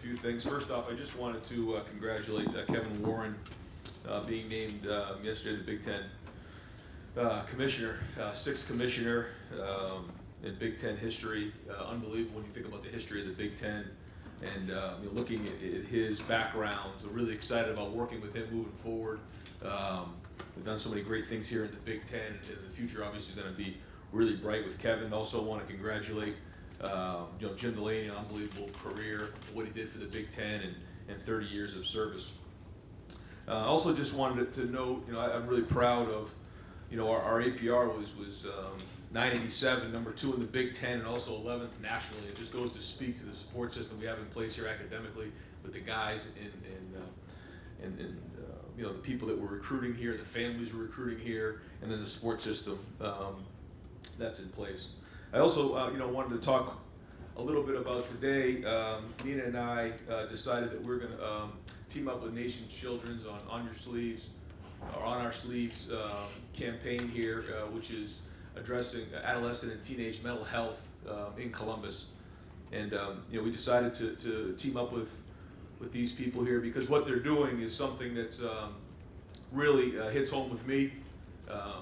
few things. First off, I just wanted to congratulate Kevin Warren being named yesterday the Big Ten commissioner, sixth commissioner in Big Ten history. Unbelievable when you think about the history of the Big Ten. And looking at his background, so really excited about working with him moving forward. We've done so many great things here in the Big Ten, and the future obviously is going to be really bright with Kevin. Also want to congratulate Jim Delaney, an unbelievable career, what he did for the Big Ten and 30 years of service. Also just wanted to note, I'm really proud of, our APR was 987, number 2 in the Big Ten, and also 11th nationally. It just goes to speak to the support system we have in place here academically with the guys and the people that we're recruiting here, the families we're recruiting here, and then the support system that's in place. I also wanted to talk a little bit about today. Nina and I decided that we're going to team up with Nation's Children's on Your Sleeves, or On Our Sleeves campaign here, which is addressing adolescent and teenage mental health in Columbus. And we decided to team up with these people here because what they're doing is something that's really hits home with me,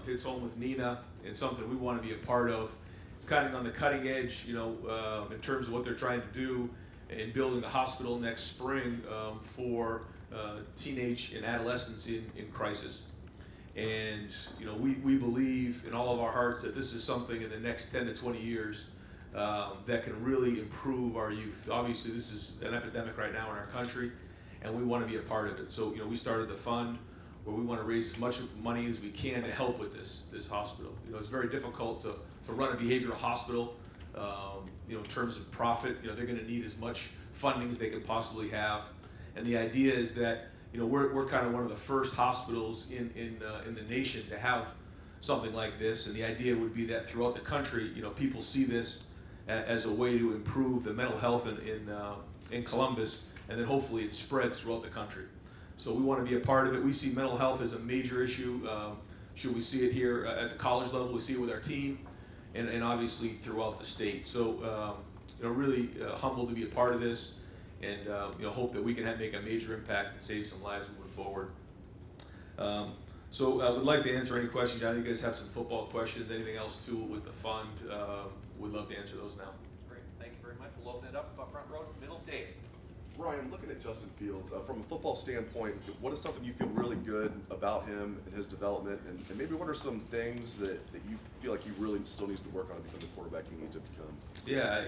hits home with Nina, and something we want to be a part of. It's kind of on the cutting edge, in terms of what they're trying to do in building a hospital next spring for teenage and adolescents in crisis. And we believe in all of our hearts that this is something in the next 10 to 20 years that can really improve our youth. Obviously, this is an epidemic right now in our country, and we want to be a part of it. So, we started the fund where we want to raise as much money as we can to help with this hospital. It's very difficult to run a behavioral hospital. In terms of profit, they're going to need as much funding as they can possibly have. And the idea is that we're kind of one of the first hospitals in the nation to have something like this. And the idea would be that throughout the country, people see this as a way to improve the mental health in Columbus, and then hopefully it spreads throughout the country. So we want to be a part of it. We see mental health as a major issue. Should we see it here at the college level? We see it with our team, and obviously throughout the state. So really humbled to be a part of this, and hope that we can make a major impact and save some lives moving forward. So I would like to answer any questions. I know you guys have some football questions, anything else too with the fund. We'd love to answer those now. Great, thank you very much. We'll open it up front row, middle, Dave. Ryan, looking at Justin Fields, from a football standpoint, what is something you feel really good about him and his development, and maybe what are some things that you feel like he really still needs to work on to become the quarterback he needs to become? Yeah,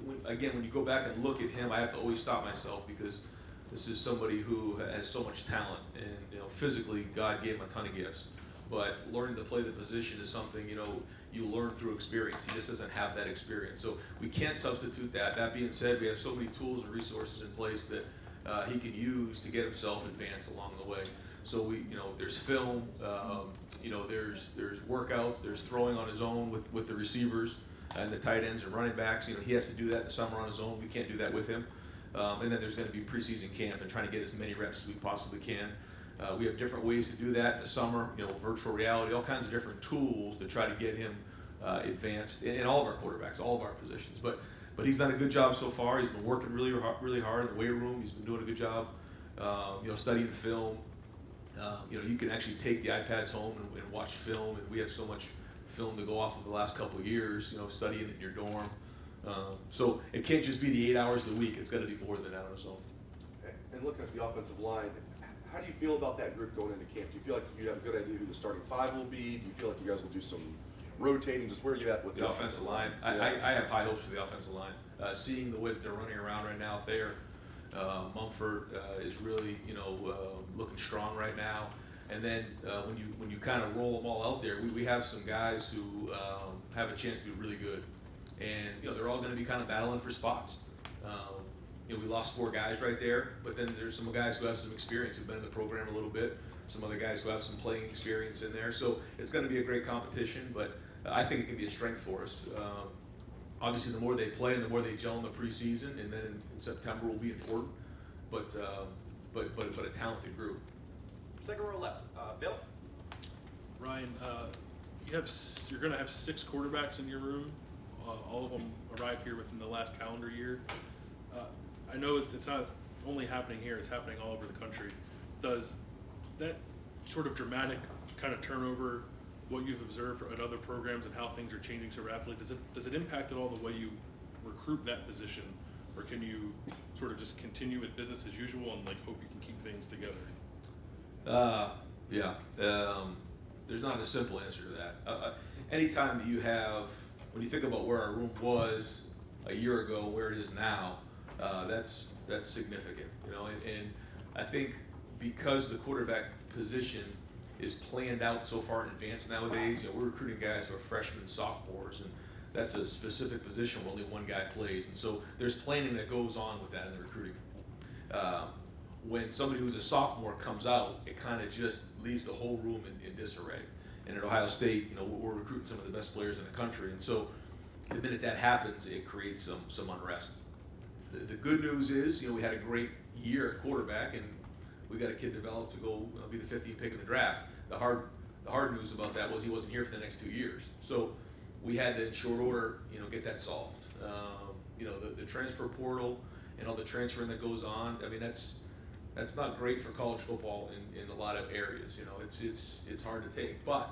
when you go back and look at him, I have to always stop myself because this is somebody who has so much talent, and physically God gave him a ton of gifts. But learning to play the position is something you learn through experience. He just doesn't have that experience, so we can't substitute that. That being said, we have so many tools and resources in place that he can use to get himself advanced along the way. So there's film, there's workouts, there's throwing on his own with the receivers and the tight ends and running backs. He has to do that in the summer on his own. We can't do that with him. And then there's going to be preseason camp and trying to get as many reps as we possibly can. We have different ways to do that in the summer, virtual reality, all kinds of different tools to try to get him advanced in all of our quarterbacks, all of our positions. But he's done a good job so far. He's been working really hard in the weight room. He's been doing a good job, studying film. You can actually take the iPads home and watch film, and we have so much film to go off of the last couple of years, studying in your dorm. So it can't just be the 8 hours a week. It's got to be more than that on its own. And looking at the offensive line, how do you feel about that group going into camp? Do you feel like you have a good idea who the starting 5 will be? Do you feel like you guys will do some rotating? Just where are you at with the offensive line? I have high hopes for the offensive line. Seeing the way that they're running around right now there, Mumford is really looking strong right now. And then when you kind of roll them all out there, we have some guys who have a chance to do really good, and they're all going to be kind of battling for spots. We lost 4 guys right there, but then there's some guys who have some experience, who've been in the program a little bit, some other guys who have some playing experience in there. So it's going to be a great competition, but I think it can be a strength for us. Obviously, the more they play and the more they gel in the preseason, and then in September will be important, but a talented group. Second row left, Bill. Ryan, you're going to have 6 quarterbacks in your room. All of them arrived here within the last calendar year. I know it's not only happening here; it's happening all over the country. Does that sort of dramatic kind of turnover, what you've observed at other programs and how things are changing so rapidly, does it impact at all the way you recruit that position, or can you sort of just continue with business as usual and like hope you can keep things together? Yeah. There's not a simple answer to that. Anytime that you have, when you think about where our room was a year ago, where it is now, that's significant, you know. And I think because the quarterback position is planned out so far in advance nowadays, you know, we're recruiting guys who are freshmen, sophomores, and that's a specific position where only one guy plays, and so there's planning that goes on with that in the recruiting. When somebody who's a sophomore comes out, it kind of just leaves the whole room in disarray. And at Ohio State, you know, we're recruiting some of the best players in the country, and so the minute that happens, it creates some unrest. The good news is, you know, we had a great year at quarterback, and we got a kid developed to go be the 15th pick in the draft. The hard news about that was he wasn't here for the next 2 years, so we had to, in short order, you know, get that solved. You know, the transfer portal and all the transferring that goes on. I mean, that's not great for college football in a lot of areas. You know, it's hard to take, but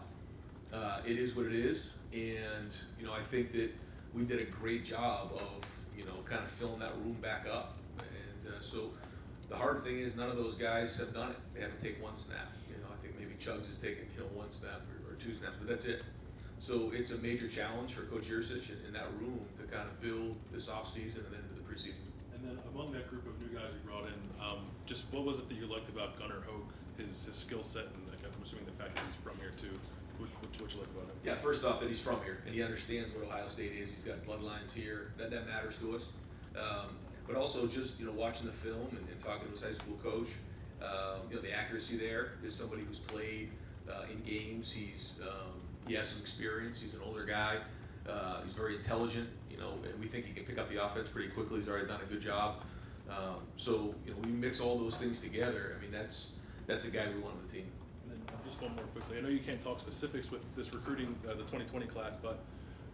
it is what it is. And you know, I think that we did a great job of, you know, kind of filling that room back up. And so the hard thing is none of those guys have done it. They haven't taken one snap. You know, I think maybe Chugs has taken, you know, one snap or two snaps, but that's it. So it's a major challenge for Coach Yursich in that room to kind of build this offseason and then into the preseason. And then among that group of new guys you brought in, just what was it that you liked about Gunnar Hoke, his skill set, and like, I'm assuming the fact that he's from here too. What you like about him? Yeah, first off, that he's from here and he understands what Ohio State is. He's got bloodlines here. That matters to us. But also just, you know, watching the film and talking to his high school coach, you know, the accuracy there is somebody who's played in games. He has some experience. He's an older guy. He's very intelligent, you know, and we think he can pick up the offense pretty quickly. He's already done a good job. So, you know, when you mix all those things together, I mean, that's a guy we want on the team. And then just one more quickly. I know you can't talk specifics with this recruiting, the 2020 class, but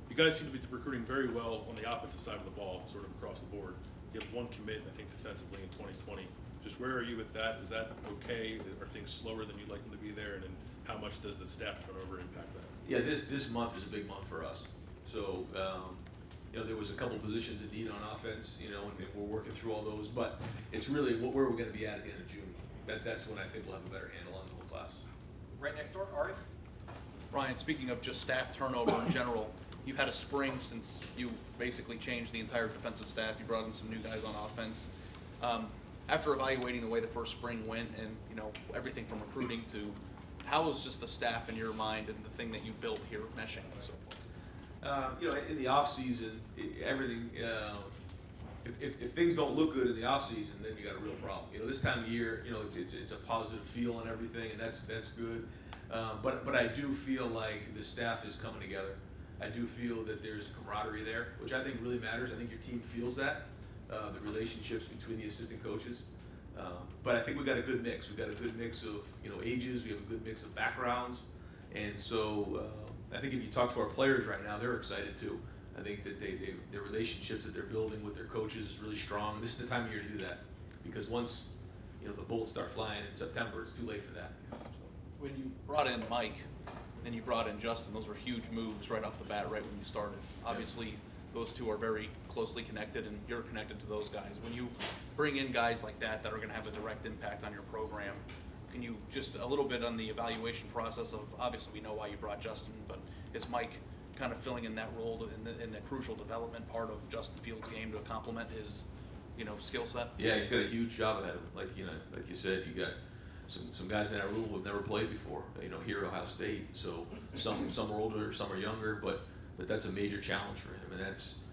you guys seem to be recruiting very well on the offensive side of the ball, sort of across the board. You have one commit, I think, defensively in 2020. Just where are you with that? Is that okay? Are things slower than you'd like them to be there? And then how much does the staff turnover impact that? Yeah, this month is a big month for us. So, you know, there was a couple positions in need on offense, you know, and we're working through all those. But it's really where we're going to be at the end of June. That's when I think we'll have a better handle on the whole class. Right next door, Ari. Ryan, speaking of just staff turnover in general, you've had a spring since you basically changed the entire defensive staff. You brought in some new guys on offense. After evaluating the way the first spring went and, you know, everything from recruiting to how was just the staff in your mind and the thing that you built here meshing and so forth? You know, in the off season, everything. If things don't look good in the off season, then you got a real problem. You know, this time of year, you know, it's a positive feel on everything, and that's good. But I do feel like the staff is coming together. I do feel that there's camaraderie there, which I think really matters. I think your team feels that, the relationships between the assistant coaches. But I think we got a good mix. We've got a good mix of, you know, ages. We have a good mix of backgrounds, and so I think if you talk to our players right now, they're excited too. I think that their relationships that they're building with their coaches is really strong. This is the time of year to do that, because once, you know, the bullets start flying in September, it's too late for that. When you brought in Mike and you brought in Justin, those were huge moves right off the bat, right when you started. Obviously, those two are very closely connected, and you're connected to those guys. When you bring in guys like that are going to have a direct impact on your program, can you just a little bit on the evaluation process of, obviously we know why you brought Justin, but is Mike kind of filling in that role in the crucial development part of Justin Fields' game to complement his, you know, skill set? Yeah, he's got a huge job ahead of him. Like you said, you got some guys in that room who've never played before. You know, here at Ohio State. So some are older, some are younger, but that's a major challenge for him, and that's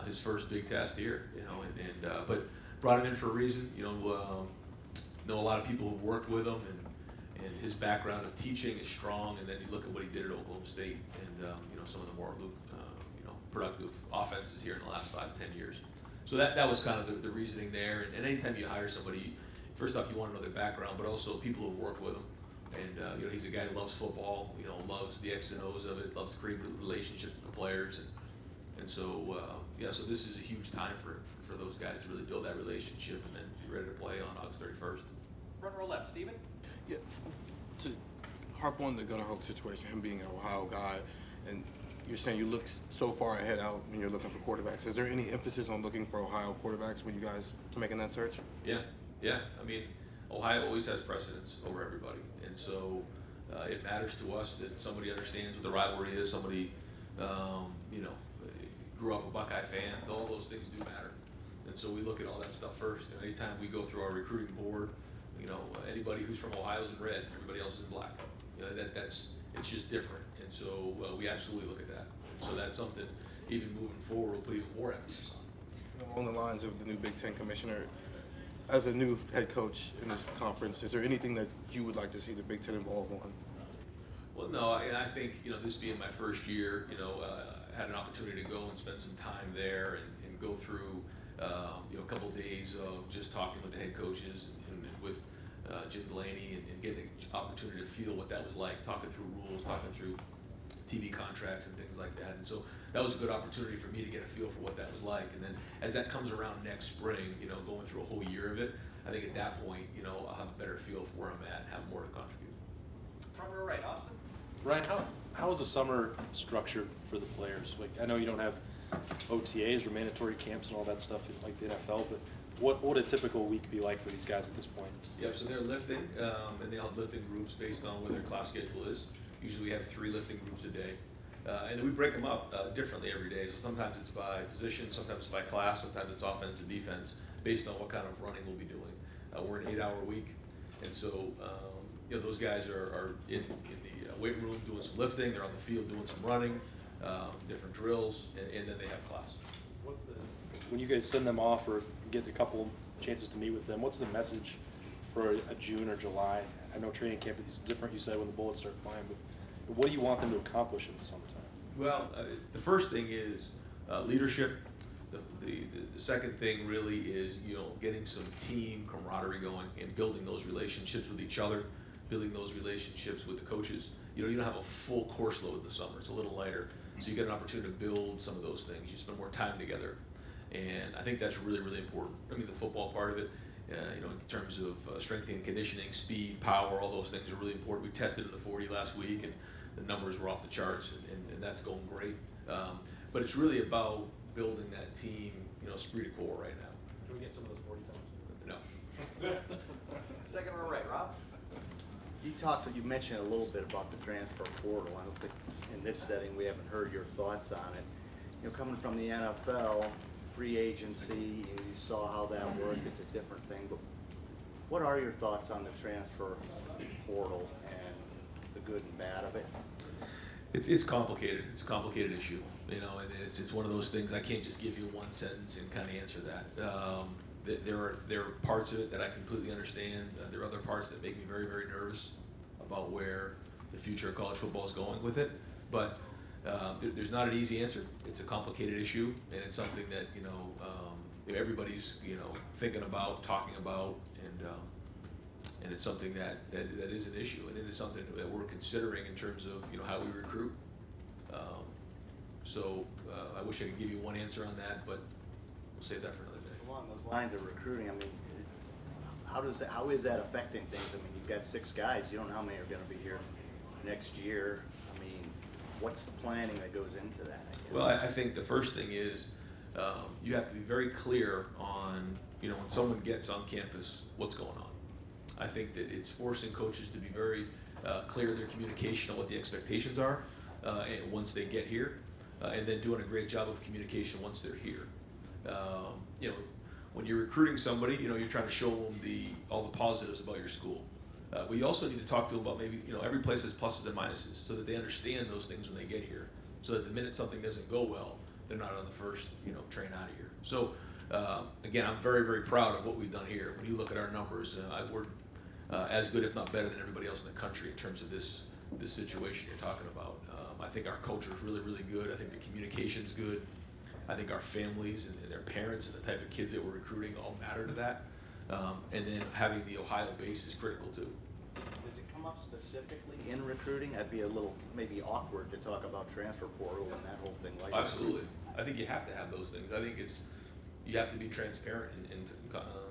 his first big test here. You know, but brought him in for a reason. You know a lot of people who've worked with him, and his background of teaching is strong. And then you look at what he did at Oklahoma State, and you know, some of the more you know, productive offenses here in the last 5-10 years. So that was kind of the reasoning there. And anytime you hire somebody, first off, you want to know their background, but also people who've worked with him. And you know, he's a guy who loves football. You know, loves the X and O's of it. Loves to create relationships with the players. And so, so this is a huge time for those guys to really build that relationship and then be ready to play on August 31st. Front row left, Stephen. Yeah, to harp on the Gunnar Hoke situation, him being an Ohio guy, and you're saying you look so far ahead out when you're looking for quarterbacks. Is there any emphasis on looking for Ohio quarterbacks when you guys are making that search? Yeah. I mean, Ohio always has precedence over everybody, and so it matters to us that somebody understands what the rivalry is. Somebody, grew up a Buckeye fan. All those things do matter, and so we look at all that stuff first. And anytime we go through our recruiting board, anybody who's from Ohio is in red, everybody else is in black. It's just different, and so we absolutely look at that. And so that's something even moving forward we'll put even more emphasis on. Along the lines of the new Big Ten commissioner, as a new head coach in this conference, is there anything that you would like to see the Big Ten involved on? Well, no, I think, this being my first year, I had an opportunity to go and spend some time there and go through, a couple of days of just talking with the head coaches and with Jim Delaney and getting an opportunity to feel what that was like, talking through rules, talking through TV contracts and things like that. And so that was a good opportunity for me to get a feel for what that was like. And then as that comes around next spring, going through a whole year of it, I think at that point, I'll have a better feel for where I'm at and have more to contribute. Front row right, Austin. Ryan, how is the summer structured for the players? Like, I know you don't have OTAs or mandatory camps and all that stuff like the NFL, but what would a typical week be like for these guys at this point? Yep, so they're lifting, and they all have lifting groups based on what their class schedule is. Usually we have 3 lifting groups a day. And then we break them up differently every day. So sometimes it's by position, sometimes it's by class, sometimes it's offense and defense, based on what kind of running we'll be doing. We're an 8-hour week, and so those guys are in the weight room doing some lifting. They're on the field doing some running, different drills, and then they have class. When you guys send them off or get a couple chances to meet with them, what's the message for a June or July? I know training camp is different, you said, when the bullets start flying, but what do you want them to accomplish in the summertime? Well, the first thing is leadership. The second thing really is getting some team camaraderie going and building those relationships with each other, building those relationships with the coaches. You don't have a full course load in the summer; it's a little lighter, so you get an opportunity to build some of those things. You spend more time together, and I think that's really, really important. I mean, the football part of it, in terms of strength and conditioning, speed, power, all those things are really important. We tested in the 40 last week, and the numbers were off the charts, and that's going great. But it's really about building that team, esprit de corps right now. Can we get some of those 40 times? No. Second row right, Rob. You mentioned a little bit about the transfer portal. I don't think in this setting we haven't heard your thoughts on it. Coming from the NFL, free agency, and you saw how that worked, it's a different thing, but what are your thoughts on the transfer portal and the good and bad of it? It's complicated. It's a complicated issue, and it's one of those things I can't just give you one sentence and kind of answer that. There are parts of it that I completely understand. There are other parts that make me very, very nervous about where the future of college football is going with it. But there's not an easy answer. It's a complicated issue, and it's something that everybody's thinking about, talking about, and it's something that is an issue, and it is something that we're considering in terms of how we recruit. I wish I could give you one answer on that, but we'll save that for another day. Along those lines of recruiting, I mean, how is that affecting things? I mean, you've got 6 guys. You don't know how many are going to be here next year. I mean, what's the planning that goes into that? I guess? Well, I think the first thing is you have to be very clear on when someone gets on campus, what's going on. I think that it's forcing coaches to be very clear in their communication on what the expectations are and once they get here, and then doing a great job of communication once they're here. When you're recruiting somebody, you're trying to show them all the positives about your school. But you also need to talk to them about maybe, every place has pluses and minuses so that they understand those things when they get here. So that the minute something doesn't go well, they're not on the first, train out of here. So, again, I'm very, very proud of what we've done here. When you look at our numbers, we're as good, if not better, than everybody else in the country in terms of this situation you're talking about. I think our culture is really, really good. I think the communication's good. I think our families and their parents and the type of kids that we're recruiting all matter to that. And then having the Ohio base is critical too. Does it come up specifically in recruiting? That'd be a little maybe awkward to talk about transfer portal and that whole thing like that. Absolutely. I think you have to have those things. I think you have to be transparent in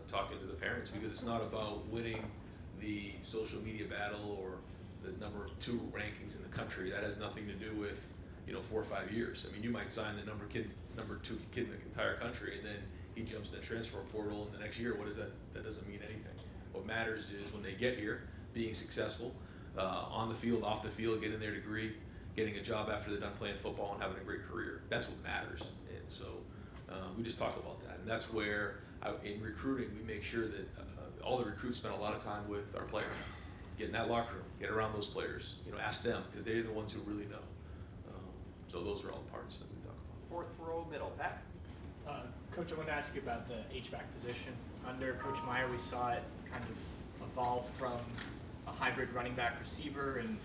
talking to the parents, because it's not about winning the social media battle or the number 2 rankings in the country. That has nothing to do with 4 or 5 years. I mean, you might sign the number 2 kid in the entire country, and then he jumps in the transfer portal in the next year. What is that? That doesn't mean anything. What matters is when they get here, being successful on the field, off the field, getting their degree, getting a job after they're done playing football, and having a great career. That's what matters. And so we just talk about that, and that's where in recruiting we make sure that all the recruits spend a lot of time with our players. Get in that locker room, get around those players. Ask them, because they're the ones who really know. So those are all the parts that we talk about. 4th row middle, Pat. Coach, I want to ask you about the H-back position. Under Coach Meyer, we saw it kind of evolve from a hybrid running back receiver and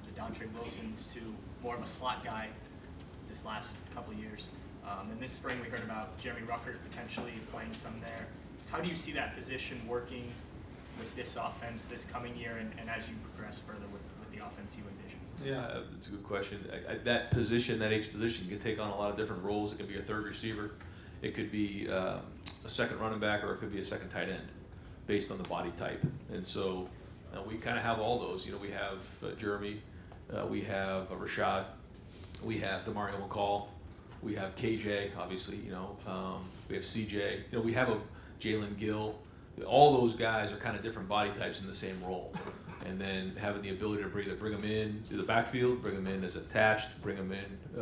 the Dontre Wilsons to more of a slot guy this last couple of years. And this spring we heard about Jeremy Ruckert potentially playing some there. How do you see that position working with this offense this coming year and as you progress further with the offense you envision? Yeah, that's a good question. That position, that H position, can take on a lot of different roles. It could be a third receiver. It could be a second running back, or it could be a second tight end, based on the body type. And so we kind of have all those. We have Jeremy, we have Rashad, we have Demario McCall, we have KJ, obviously. We have CJ. We have a Jalen Gill. All those guys are kind of different body types in the same role. And then having the ability to bring them in to the backfield, bring them in as attached, bring them in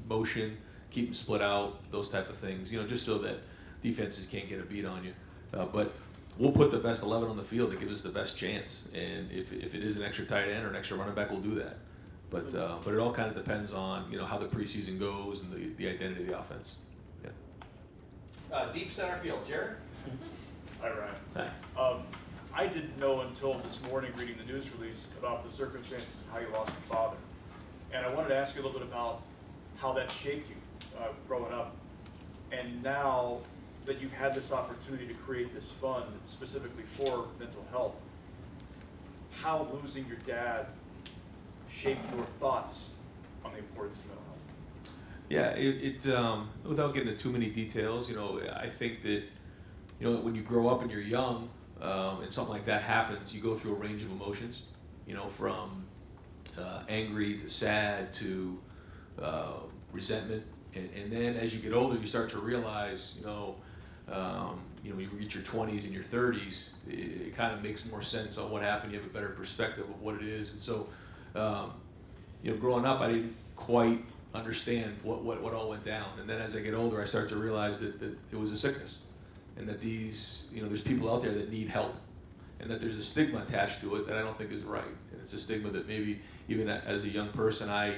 motion, keep them split out, those type of things, just so that defenses can't get a beat on you. But we'll put the best 11 on the field that gives us the best chance. And if it is an extra tight end or an extra running back, we'll do that. But it all kind of depends on how the preseason goes and the identity of the offense. Yeah. Deep center field, Jared. Hi, Ryan. Hi. I didn't know until this morning, reading the news release, about the circumstances of how you lost your father. And I wanted to ask you a little bit about how that shaped you growing up. And now that you've had this opportunity to create this fund specifically for mental health, how losing your dad shaped your thoughts on the importance of mental health? Yeah, it without getting into too many details, I think that, when you grow up and you're young, and something like that happens, you go through a range of emotions, from angry to sad to resentment, and then as you get older, you start to realize, when you reach your 20s and your 30s, it kind of makes more sense on what happened. You have a better perspective of what it is, and so, growing up, I didn't quite understand what all went down, and then as I get older, I start to realize that it was a sickness. And that there's people out there that need help, and that there's a stigma attached to it that I don't think is right. And it's a stigma that maybe even as a young person I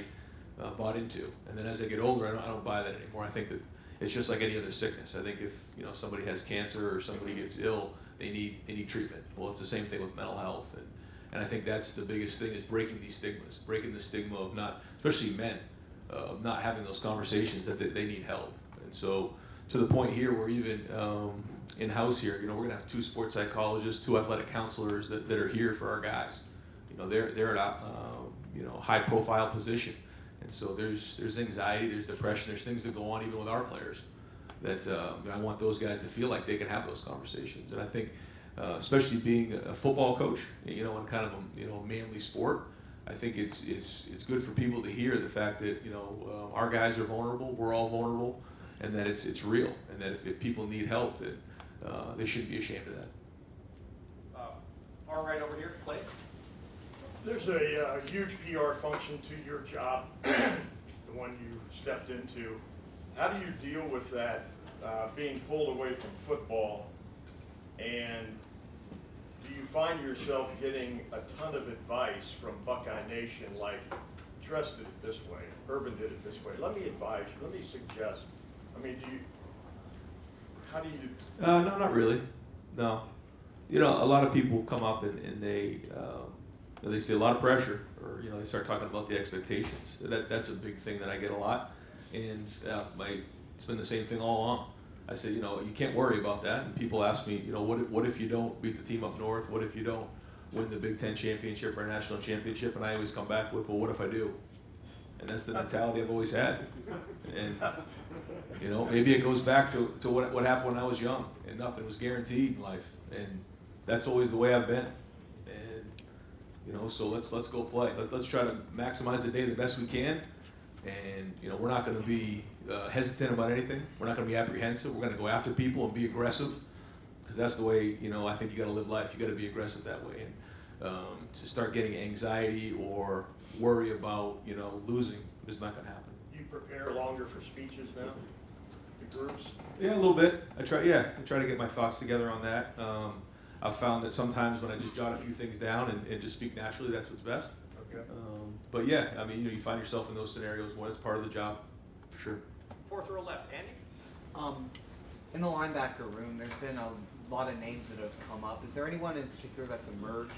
bought into. And then as I get older, I don't buy that anymore. I think that it's just like any other sickness. I think if somebody has cancer or somebody gets ill, they need treatment. Well, it's the same thing with mental health, and I think that's the biggest thing, is breaking these stigmas, breaking the stigma of not, especially men, of not having those conversations that they need help. And so, to the point here where even in-house here, we're going to have 2 sports psychologists, 2 athletic counselors that are here for our guys. They're at a high-profile position, and so there's anxiety, there's depression, there's things that go on even with our players that I want those guys to feel like they can have those conversations. And I think, especially being a football coach, in kind of a manly sport, I think it's good for people to hear the fact that our guys are vulnerable, we're all vulnerable. And that it's real, and that if people need help, that they shouldn't be ashamed of that. Far right over here, Clay. There's a huge PR function to your job, the one you stepped into. How do you deal with that, being pulled away from football? And do you find yourself getting a ton of advice from Buckeye Nation, like, Tress did it this way, Urban did it this way, let me advise you, let me suggest? I mean, how do you? No, not really. No. A lot of people come up and they see a lot of pressure, or they start talking about the expectations. That's a big thing that I get a lot, and it's been the same thing all along. I say, you can't worry about that. And people ask me, what if you don't beat the team up north? What if you don't win the Big Ten championship or national championship? And I always come back with, well, what if I do? And that's the mentality I've always had. And You know, maybe it goes back to what happened when I was young and nothing was guaranteed in life, and that's always the way I've been. And you know, so let's go play. Let's try to maximize the day the best we can. And you know, we're not going to be hesitant about anything. We're not going to be apprehensive. We're going to go after people and be aggressive, because that's the way, you know, I think you got to live life. You got to be aggressive that way. And to start getting anxiety or worry about, you know, losing is not going to happen. You prepare longer for speeches now, the groups? Yeah, a little bit. I try to get my thoughts together on that. I've found that sometimes when I just jot a few things down and just speak naturally, that's what's best. Okay. But yeah, I mean, you know, you find yourself in those scenarios when it's part of the job, for sure. Fourth row left, Andy. In the linebacker room, there's been a lot of names that have come up. Is there anyone in particular that's emerged?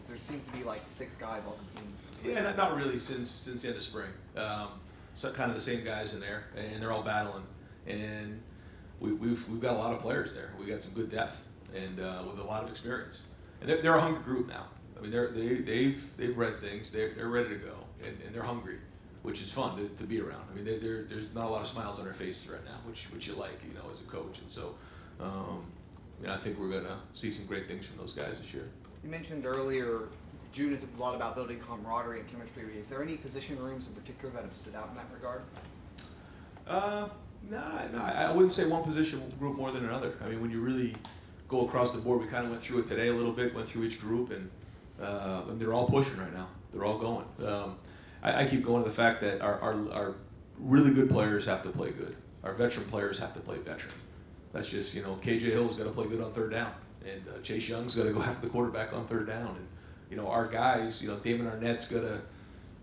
There seems to be like 6 guys all competing. Yeah, not really since the end of spring. So kind of the same guys in there, and they're all battling. And we've got a lot of players there. We got some good depth and with a lot of experience. And they're a hungry group now. I mean, they've read things. They're ready to go, and they're hungry, which is fun to be around. I mean, there's not a lot of smiles on their faces right now, which you like, you know, as a coach. And so, you know, I think we're gonna see some great things from those guys this year. You mentioned earlier, June is a lot about building camaraderie and chemistry. Is there any position rooms in particular that have stood out in that regard? No, I wouldn't say one position group more than another. I mean, when you really go across the board, we kind of went through it today a little bit, went through each group, and they're all pushing right now. They're all going. I keep going to the fact that our really good players have to play good. Our veteran players have to play veteran. That's just, you know, KJ Hill's got to play good on third down, and Chase Young's got to go after the quarterback on third down, and you know, our guys, you know, Damon Arnett's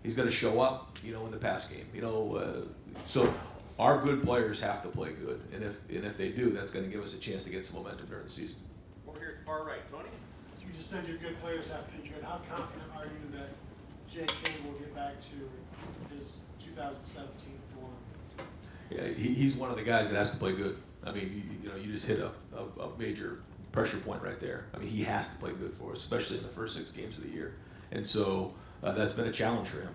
he's got to show up, you know, in the pass game, you know, so our good players have to play good, and if they do, that's going to give us a chance to get some momentum during the season. Over here at the far right, Tony. You just said your good players have to be good. How confident are you that J.K. will get back to his 2017 form? Yeah, he's one of the guys that has to play good. I mean, you know, you just hit a major pressure point right there. I mean, he has to play good for us, especially in the first 6 games of the year. And so that's been a challenge for him.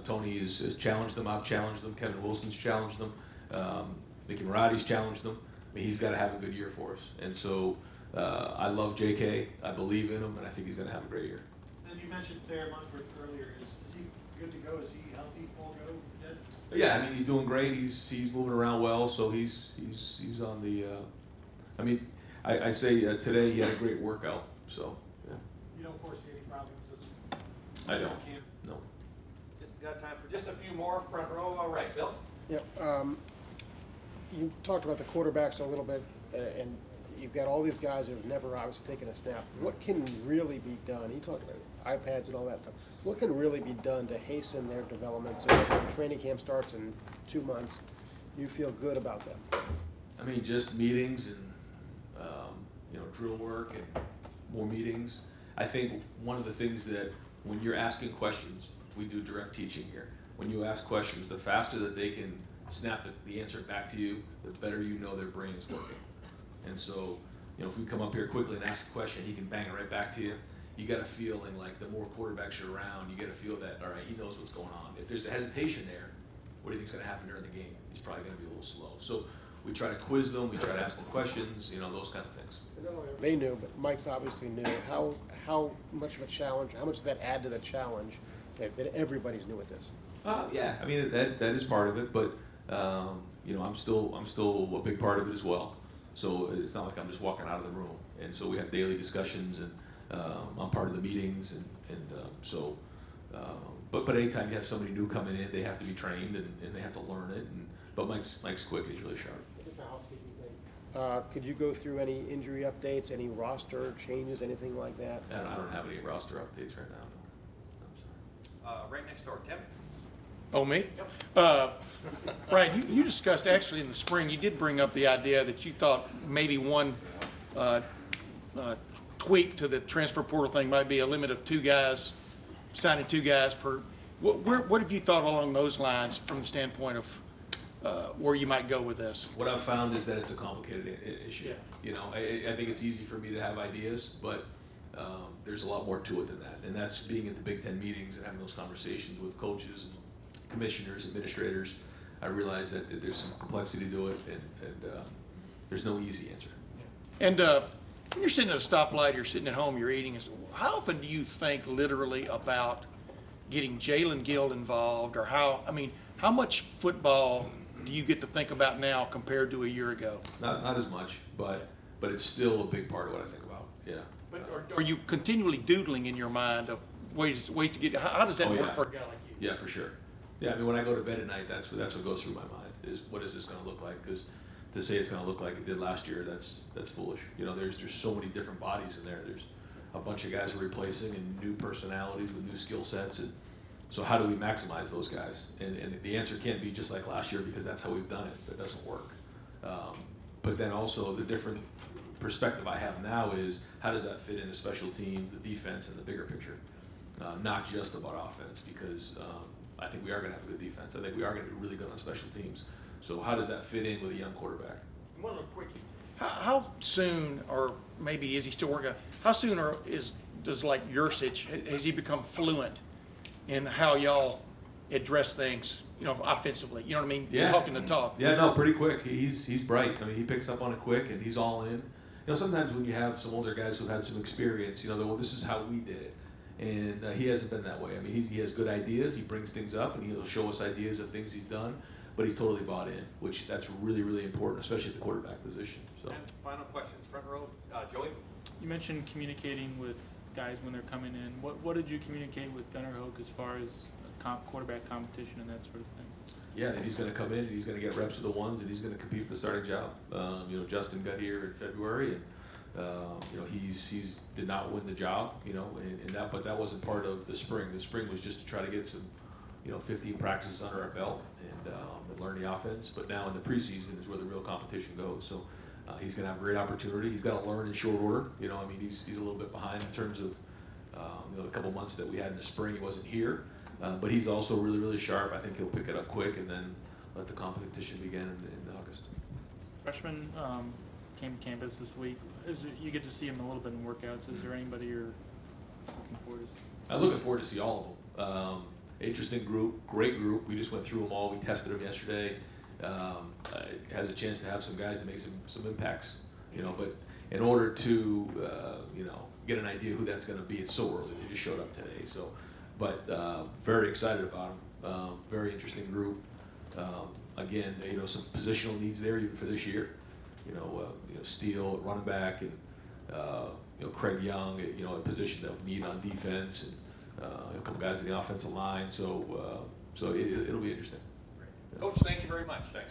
Tony has challenged them. I've challenged them. Kevin Wilson's challenged them. Mickey Marotti's challenged them. I mean, he's got to have a good year for us. And so I love J.K. I believe in him, and I think he's going to have a great year. And you mentioned Thayer Munford earlier. Is he good to go? Is he healthy, full go yet? Yeah, I mean, he's doing great. He's moving around well, so he's on the. I mean, I say today he had a great workout. So yeah. You don't foresee any problems this I don't. camp? No. Got time for just a few more. Front row, all right, Bill. Yep. You talked about the quarterbacks a little bit, and you've got all these guys that have never obviously taken a snap. What can really be done? You talked about iPads and all that stuff. What can really be done to hasten their development so that when training camp starts in 2 months, you feel good about them? I mean, just meetings and you know, drill work and more meetings. I think one of the things that when you're asking questions, we do direct teaching here. When you ask questions, the faster that they can snap the answer back to you, the better you know their brain is working. And so, you know, if we come up here quickly and ask a question, he can bang it right back to you. You got a feeling like the more quarterbacks you're around, you get a feel that, all right, he knows what's going on. If there's a hesitation there, what do you think's going to happen during the game? He's probably going to be a little slow. So we try to quiz them, we try to ask them questions, you know, those kind of things. They knew, but Mike's obviously new. How much of a challenge, how much does that add to the challenge that everybody's new at this? Yeah, I mean, that is part of it, but you know, I'm still a big part of it as well. So it's not like I'm just walking out of the room. And so we have daily discussions, and I'm part of the meetings, but anytime you have somebody new coming in, they have to be trained and they have to learn it. But Mike's quick, he's really sharp. Just a housekeeping thing. Could you go through any injury updates, any roster changes, anything like that? I don't have any roster updates right now. No. I'm sorry. Right next door, Tim. Oh, me? Yep. Right, you discussed actually in the spring, you did bring up the idea that you thought maybe one tweak to the transfer portal thing might be a limit of 2 guys, signing 2 guys per. What have you thought along those lines from the standpoint of where you might go with this? What I've found is that it's a complicated issue. Yeah. You know, I think it's easy for me to have ideas, but there's a lot more to it than that. And that's being at the Big Ten meetings and having those conversations with coaches and commissioners, administrators. I realize that there's some complexity to it, and there's no easy answer. And when you're sitting at a stoplight, you're sitting at home, you're eating, how often do you think literally about getting Jalen Gill involved, or how much football do you get to think about now compared to a year ago? Not as much, but it's still a big part of what I think about. Yeah. But are you continually doodling in your mind of ways to get? How does that Oh, work yeah. for a guy like you? Yeah, for sure. Yeah, I mean, when I go to bed at night, that's what goes through my mind is what is this going to look like? Because to say it's going to look like it did last year, that's foolish. You know, there's so many different bodies in there. There's a bunch of guys we're replacing and new personalities with new skill sets, and so how do we maximize those guys? And the answer can't be just like last year because that's how we've done it. That doesn't work. But then also the different perspective I have now is how does that fit into special teams, the defense, and the bigger picture, not just about offense, because I think we are going to have a good defense. I think we are going to be really good on special teams. So how does that fit in with a young quarterback? One little quickie. How soon, or maybe is he still working? How soon does like Yursich, has he become fluent in how y'all address things, offensively? You know what I mean? Yeah. Talking the talk. Yeah, no, pretty quick. He's bright. I mean, he picks up on it quick, and he's all in. Sometimes when you have some older guys who've had some experience, well, this is how we did it. And he hasn't been that way. I mean, he has good ideas. He brings things up, and he'll show us ideas of things he's done. But he's totally bought in, which that's really, really important, especially at the quarterback position. So. And final questions, front row, Joey? You mentioned communicating with guys when they're coming in. What did you communicate with Gunnar Hoke as far as quarterback competition and that sort of thing? Yeah, that he's going to come in and he's going to get reps with the ones and he's going to compete for the starting job. Justin got here in February and he's did not win the job. But that wasn't part of the spring. The spring was just to try to get some 15 practices under our belt and learn the offense. But now in the preseason is where the real competition goes. So he's going to have a great opportunity. He's got to learn in short order. He's a little bit behind in terms of the couple months that we had in the spring. He wasn't here, but he's also really, really sharp. I think he'll pick it up quick and then let the competition begin in August. Freshman came to campus this week. You get to see him a little bit in workouts. Is there anybody you're looking forward to see? I'm looking forward to see all of them. Interesting group, great group. We just went through them all. We tested them yesterday. Has a chance to have some guys that make some impacts, but in order to, get an idea who that's going to be, it's so early. They just showed up today. So, but very excited about them. Very interesting group. Again, some positional needs there even for this year. Steele at running back and, Craig Young at, a position that we need on defense and, a couple guys in the offensive line, so it'll be interesting. Coach, thank you very much. Thanks.